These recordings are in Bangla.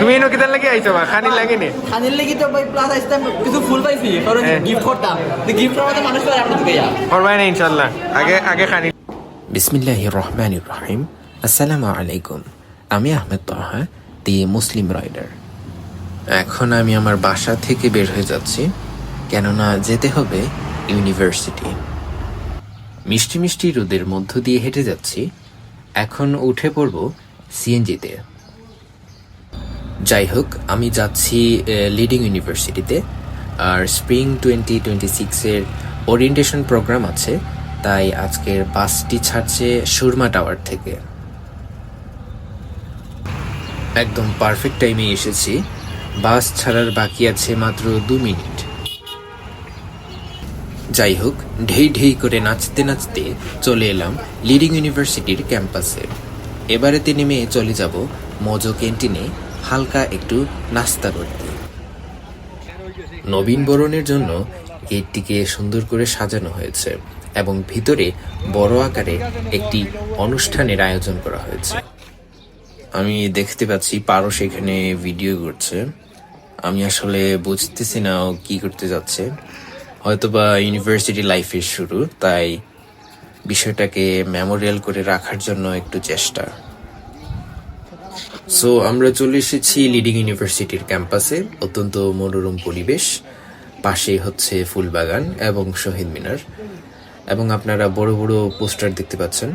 তুমি এনো কিতার লাগি আইছো বা খানির লাগি নে খানির লাগি তো ভাই প্লাস আইতাম কিছু ফুল পাইছি কারণ গিফট করতাম তো গিফট করার মতো মানুষ পাই আমরা তো গিয়া করবাই না ইনশাআল্লাহ আগে আগে খানি বিসমিল্লাহির রহমানির রহিম। আসসালামু আলাইকুম। আমি আহমেদ তাহা, দি মুসলিম রাইডার। এখন আমি আমার বাসা থেকে বের হয়ে যাচ্ছি, কেননা যেতে হবে ইউনিভার্সিটি। মিষ্টি মিষ্টি রোদের মধ্য দিয়ে হেঁটে যাচ্ছি। এখন উঠে পড়ব সিএনজিতে। যাই হোক, আমি যাচ্ছি লিডিং ইউনিভার্সিটিতে। আর স্প্রিং 2026-এর ওরিয়েন্টেশন প্রোগ্রাম আছে, তাই আজকের বাসটি ছাড়ছে সুরমা টাওয়ার থেকে। একদম পারফেক্ট টাইমে এসেছি। বাস ছাড়ার বাকি আছে মাত্র 2 মিনিট। যাই হোক, ঢেই ঢেই করে নাচতে নাচতে চলে এলাম লিডিং ইউনিভার্সিটির ক্যাম্পাসে। এবারেতে নেমে চলে যাব মজো ক্যান্টিনে হালকা একটু নাস্তা করতে। নবীন বরণের জন্য গেটটিকে সুন্দর করে সাজানো হয়েছে এবং ভিতরে বড় আকারে একটি অনুষ্ঠানের আয়োজন করা হয়েছে। আমি দেখতে পাচ্ছি পারস এখানে ভিডিও করছে। আমি আসলে বুঝতেছি না ও কি করতে যাচ্ছে। হয়তোবা ইউনিভার্সিটি লাইফের শুরু, তাই বিষয়টাকে মেমোরিয়াল করে রাখার জন্য একটু চেষ্টা। সো আমরা চলে এসেছি লিডিং ইউনিভার্সিটির ক্যাম্পাসে। অত্যন্ত মনোরম পরিবেশ, পাশে হচ্ছে ফুলবাগান এবং শহীদ মিনার, এবং আপনারা বড় বড় পোস্টার দেখতে পাচ্ছেন।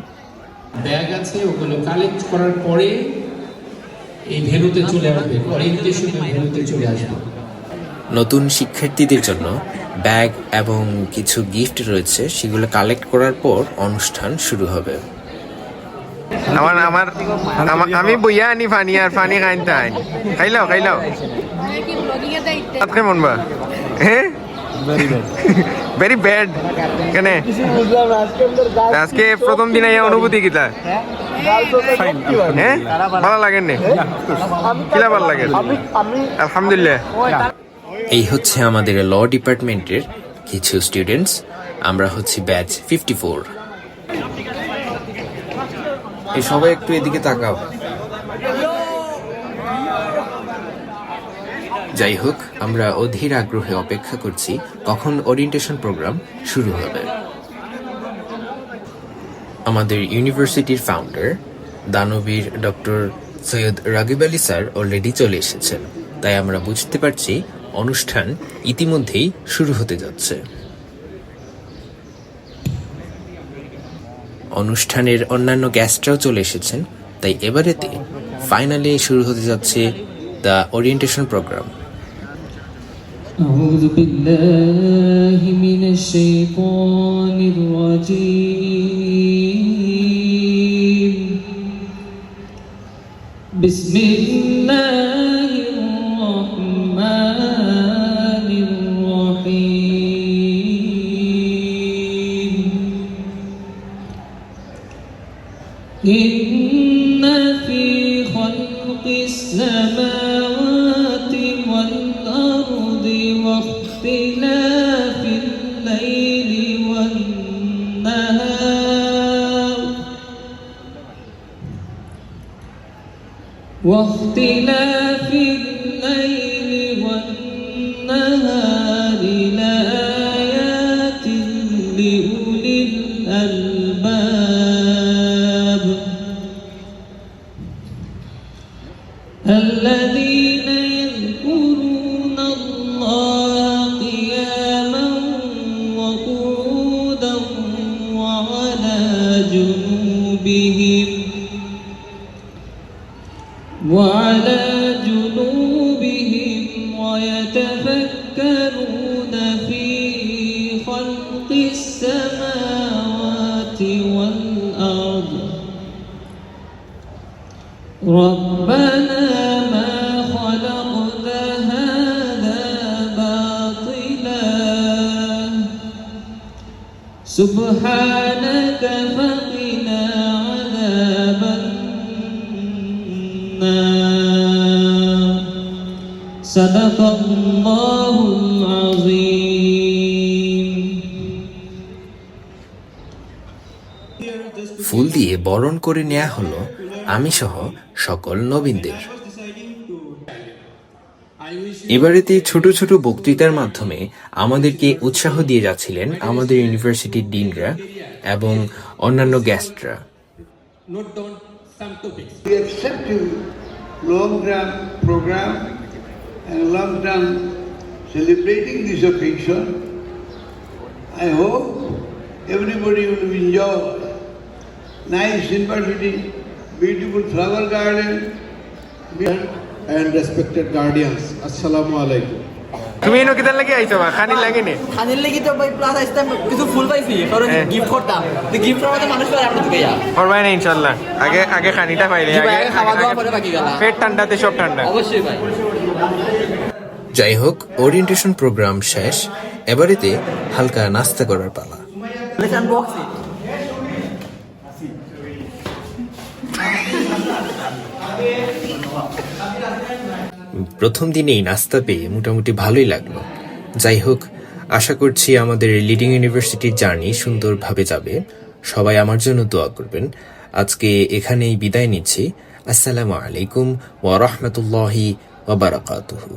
ব্যাগ আছে, ওগুলো কালেক্ট করার পরে এই ভেন্যুতে চলে আসবে, ওরিয়েন্টেশন ভেন্যুতে চলে আসবে। নতুন শিক্ষার্থীদের জন্য ব্যাগ এবং কিছু গিফট রয়েছে, সেগুলো কালেক্ট করার পর অনুষ্ঠান শুরু হবে। আমার আমার আমি বইয়া আনি ফানি আর ফানি খাইতে আইন খাইলাও খাইলাও আত কেমন বা হ্যাঁ ভেরি ব্যাড কেন আজকে প্রথম দিন আইয়া অনুভূতি কিতা হ্যাঁ ভালো লাগেন নি কিলা ভালো লাগে আলহামদুলিল্লাহ। এই হচ্ছে আমাদের ল ডিপার্টমেন্টের কিছু স্টুডেন্টস। আমরা হচ্ছে ব্যাচ 54। এই সবাই একটু এদিকে তাকাও। যাই হোক, আমরা অধীর আগ্রহে অপেক্ষা করছি কখন ওরিয়েন্টেশন প্রোগ্রাম শুরু হবে। আমাদের ইউনিভার্সিটির ফাউন্ডার দানবীর doctor Syed Ragib Ali sir already চলে এসেছেন, তাই আমরা বুঝতে পারছি অনুষ্ঠান ইতিমধ্যেই শুরু হতে যাচ্ছে। অনুষ্ঠানের অন্যান্য গেস্টরাও চলে এসেছেন, তাই এবারেতে ফাইনালি শুরু হতে যাচ্ছে দ্য ওরিয়েন্টেশন প্রোগ্রাম। أعوذ بالله من الشيطان الرجيم بسم الله الرحمن الرحيم إن في خلق السماوات والأرض واختلاف الليل والنهار لآيات لأولي الألباب الذين يذكرون الله قياما وقعودا وعلى جنوبهم ويتفكرون في خلق السماوات والأرض ربنا ما خلقت هذا باطلا سبحانك فقنا عذاب النار صدق الله العظيم. ফুল দিয়ে বরণ করে নেওয়া হলো আমি সহ সকল নবীনদের। এবারেতে ছোট ছোট বক্তৃতার মাধ্যমে আমাদেরকে উৎসাহ দিয়ে যাচ্ছিলেন আমাদের ইউনিভার্সিটির ডিনরা এবং অন্যান্য গেস্টরা। Note down some topics. We accept you long-term program and long-term celebrating this occasion. I hope everybody will enjoy nice university, beautiful flower garden. And respected guardians, Assalamu alaikum. তুমি এনো কিতার লাগি আইছো বা খানি লাগে নে খানির লেগে তো ভাই প্লাস আসতাম কিছু ফুল পাইছি কারণ গিফট করতাম তো গিফট করার মতো মানুষ করে আমরা ঢুকে যা করবাই না ইনশাআল্লাহ আগে আগে খানিটা পাইলে আগে খাওয়া দাওয়া পরে বাকি গেল পেট ঠান্ডাতে সব ঠান্ডা অবশ্যই ভাই। যাই হোক, ওরিয়েন্টেশন প্রোগ্রাম শেষ, এবারেতে হালকা নাস্তা করার পালা। বক্সে প্রথম দিনেই নাস্তা পেয়ে মোটামুটি ভালোই লাগলো। যাই হোক, আশা করছি আমাদের লিডিং ইউনিভার্সিটির জার্নি সুন্দরভাবে যাবে। সবাই আমার জন্য দোয়া করবেন। আজকে এখানেই বিদায় নিচ্ছি। আসসালামু আলাইকুম ওয়া রাহমাতুল্লাহি ওয়া বারাকাতুহু।